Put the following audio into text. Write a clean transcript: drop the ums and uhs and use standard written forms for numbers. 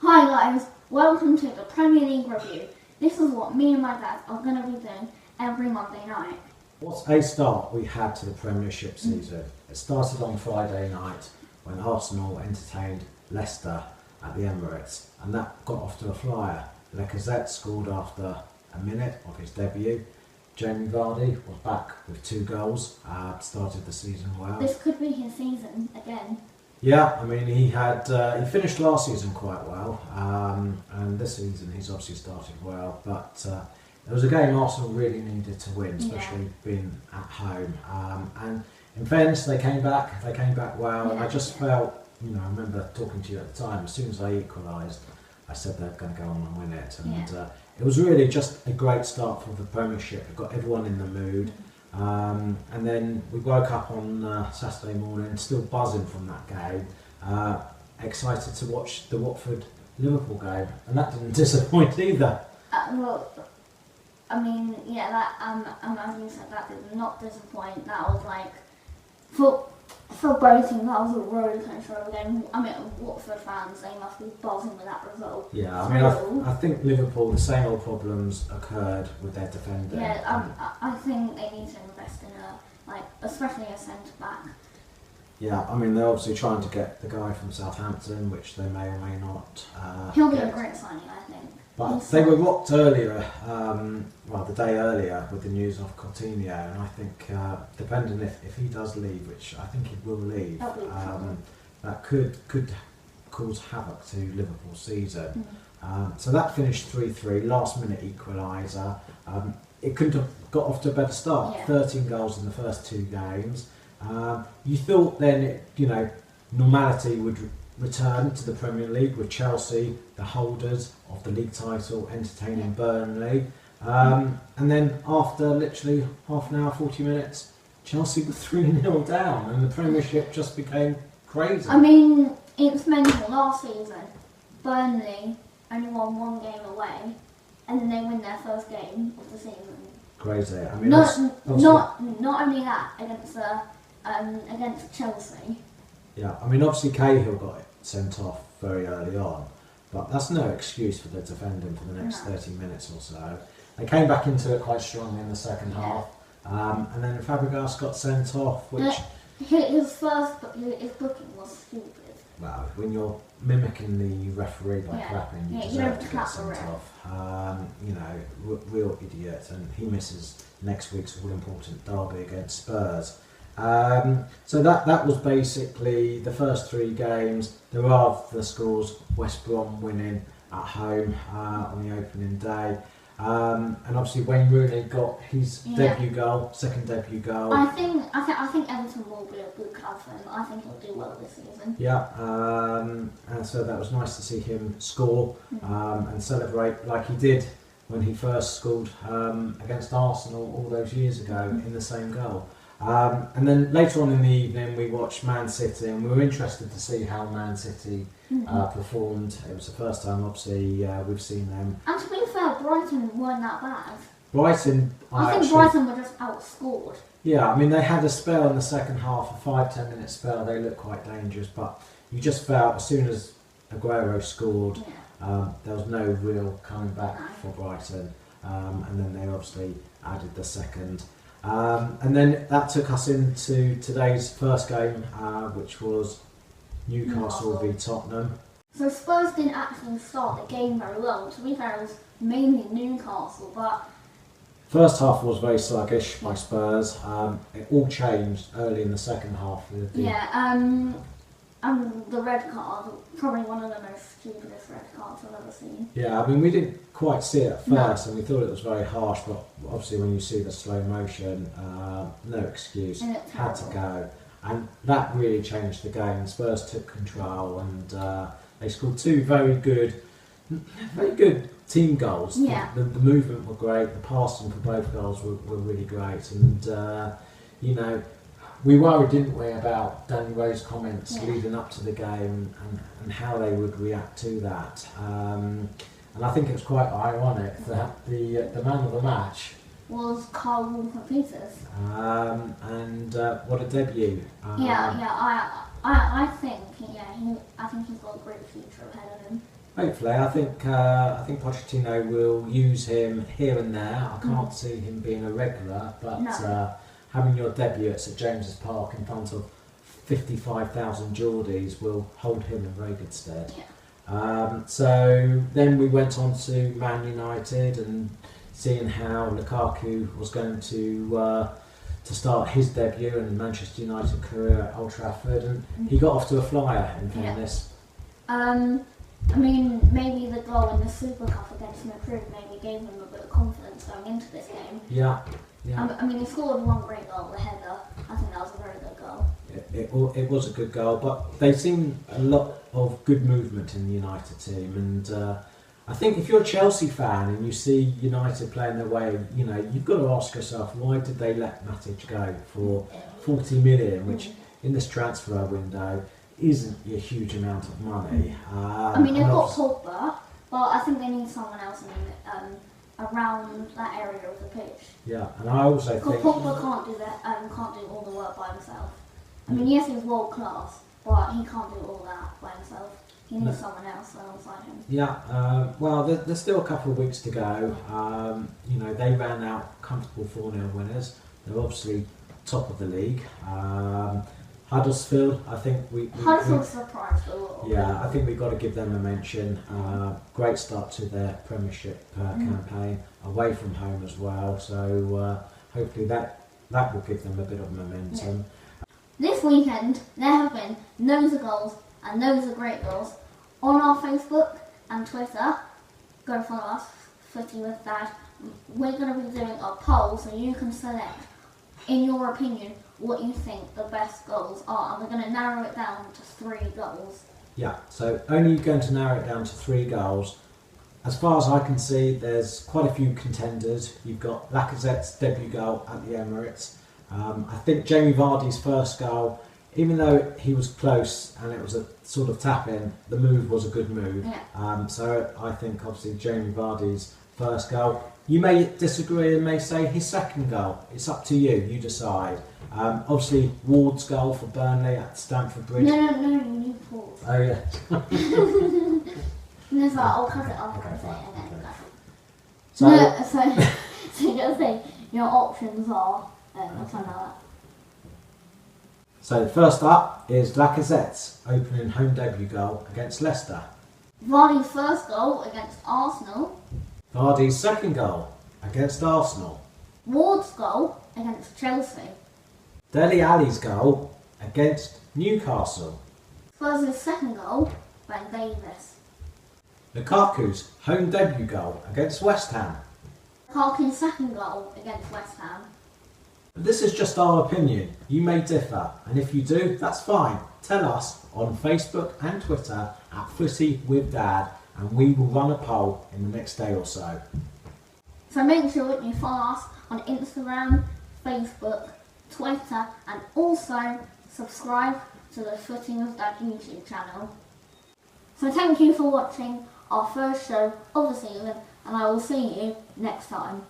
Hi guys, welcome to the Premier League review. This is what me and my dad are going to be doing every Monday night. What a start we had to the Premiership season. It started on Friday night when Arsenal entertained Leicester at the Emirates, and that got off to a flyer. Lacazette scored after a minute of his debut. Jamie Vardy was back with 2 goals, started the season well. This could be his season again. Yeah, I mean he finished last season quite well, and this season he's obviously started well. But it was a game Arsenal really needed to win, especially being at home. And in fairness, they came back well, and I just felt, I remember talking to you at the time. As soon as they equalised, I said they're going to go on and win it, and it was really just a great start for the Premiership. It got everyone in the mood. And then we woke up on Saturday morning still buzzing from that game, excited to watch the Watford-Liverpool game, and that didn't disappoint either. As you said, that did not disappoint. That was like, for both teams, that was a roller coaster of a game. I mean, Watford fans, they must be buzzing with that result. Yeah, I think Liverpool, the same old problems occurred with their defending. Yeah, I think they need to invest in especially a centre back. Yeah, I mean they're obviously trying to get the guy from Southampton, which they may or may not. He'll be a great signing, I think. But they were rocked earlier, the day earlier, with the news of Coutinho, and I think depending if he does leave, which I think he will leave, that could cause havoc to Liverpool's season. So that finished 3-3, last minute equaliser. It couldn't have got off to a better start. 13 goals in the first 2 games. You thought then, normality would return to the Premier League with Chelsea, the holders of the league title, entertaining Burnley. And then after literally half an hour, 40 minutes, Chelsea were 3-0 down, and the Premiership just became crazy. I mean, it's mental. Last season, Burnley only won 1 game away, and then they win their first game of the season. Crazy. I mean, not only that, against Chelsea. Yeah, I mean, obviously Cahill got sent off very early on, but that's no excuse for the defending for the next 30 minutes or so. They came back into it quite strongly in the second half, and then Fabregas got sent off, which his booking was stupid. Well, when you're mimicking the referee by clapping, you deserve to get sent off. Real idiot, and he misses next week's all-important derby against Spurs. So that was basically the first 3 games. There are the scores: West Brom winning at home on the opening day, and obviously Wayne Rooney got his second debut goal. I think Everton will be a good club for him. I think he'll do well this season. Yeah, and so that was nice to see him score and celebrate like he did when he first scored against Arsenal all those years ago in the same goal. And then later on in the evening we watched Man City, and we were interested to see how Man City performed. It was the first time obviously we've seen them. And to be fair, Brighton weren't that bad. Brighton, I think Brighton were just outscored. Yeah, I mean they had a spell in the second half, a 5-10 minute spell. They looked quite dangerous, but you just felt as soon as Aguero scored, there was no real coming back for Brighton, and then they obviously added the second. And then that took us into today's first game, which was Newcastle v Tottenham. So Spurs didn't actually start the game very well. To be fair, it was mainly Newcastle, but first half was very sluggish by Spurs. It all changed early in the second half. And the red card, probably one of the most stupidest red cards I've ever seen. Yeah, I mean, we didn't quite see it at first, and we thought it was very harsh, but obviously when you see the slow motion, no excuse, had to go. And that really changed the game. Spurs took control, and they scored 2 very good team goals. Yeah. The movement were great, the passing for both goals were really great, and we worried, didn't we, about Danny Rowe's comments leading up to the game and how they would react to that. And I think it was quite ironic that the man of the match was Carl Walker-Peters. And what a debut. I think he's got a great future ahead of him. Hopefully, I think Pochettino will use him here and there. I can't see him being a regular, but having your debut at St James's Park in front of 55,000 Geordies will hold him in very good stead. Yeah. So then we went on to Man United and seeing how Lukaku was going to start his debut in Manchester United career at Old Trafford, and he got off to a flyer in fairness. I mean, maybe the goal in the Super Cup against Madrid maybe gave him a bit of confidence going into this game. Yeah. I mean, he scored one great goal, the header. I think that was a very good goal. It was a good goal, but they've seen a lot of good movement in the United team, and I think if you're a Chelsea fan and you see United playing their way, you know, you've got to ask yourself, why did they let Matic go for 40 million, which in this transfer window isn't a huge amount of money. I mean, they've got Pogba, but I think they need someone else around that area of the pitch. Yeah, and I also think Pogba can't do that. Can't do all the work by himself. I mean, yes, he's world class, but he can't do all that by himself. He needs someone else alongside him. Yeah, well, there's still a couple of weeks to go. You know, they ran out comfortable 4-0 winners. They're obviously top of the league. Huddersfield, I think Huddersfield surprised a lot. Yeah, I think we've got to give them a mention. Great start to their Premiership campaign, away from home as well. So hopefully that will give them a bit of momentum. Yeah. This weekend there have been loads of goals and loads of great goals on our Facebook and Twitter. Go follow us, Footy with Dad. We're going to be doing a poll so you can select, in your opinion, what you think the best goals are, and we're going to narrow it down to 3 goals. Yeah, so only going to narrow it down to 3 goals. As far as I can see, there's quite a few contenders. You've got Lacazette's debut goal at the Emirates. I think Jamie Vardy's first goal, even though he was close and it was a sort of tap-in, the move was a good move. Yeah. So I think obviously Jamie Vardy's first goal. You may disagree and may say his second goal. It's up to you. You decide. Obviously, Ward's goal for Burnley at Stamford Bridge. No, you need to pause. Oh, yeah. And it's like, I'll cut it off and then go. So just say your options are, something like that. So first up is Lacazette's opening home debut goal against Leicester. Vardy's first goal against Arsenal. Vardy's second goal against Arsenal. Ward's goal against Chelsea. Dele Alli's goal against Newcastle. Spurs' second goal, Ben Davis. Lukaku's home debut goal against West Ham. Lukaku's second goal against West Ham. But this is just our opinion. You may differ, and if you do, that's fine. Tell us on Facebook and Twitter at Footy with Dad, and we will run a poll in the next day or so. So make sure that you follow us on Instagram, Facebook, Twitter, and also subscribe to the Footy with Dad YouTube channel. So thank you for watching our first show of the season, and I will see you next time.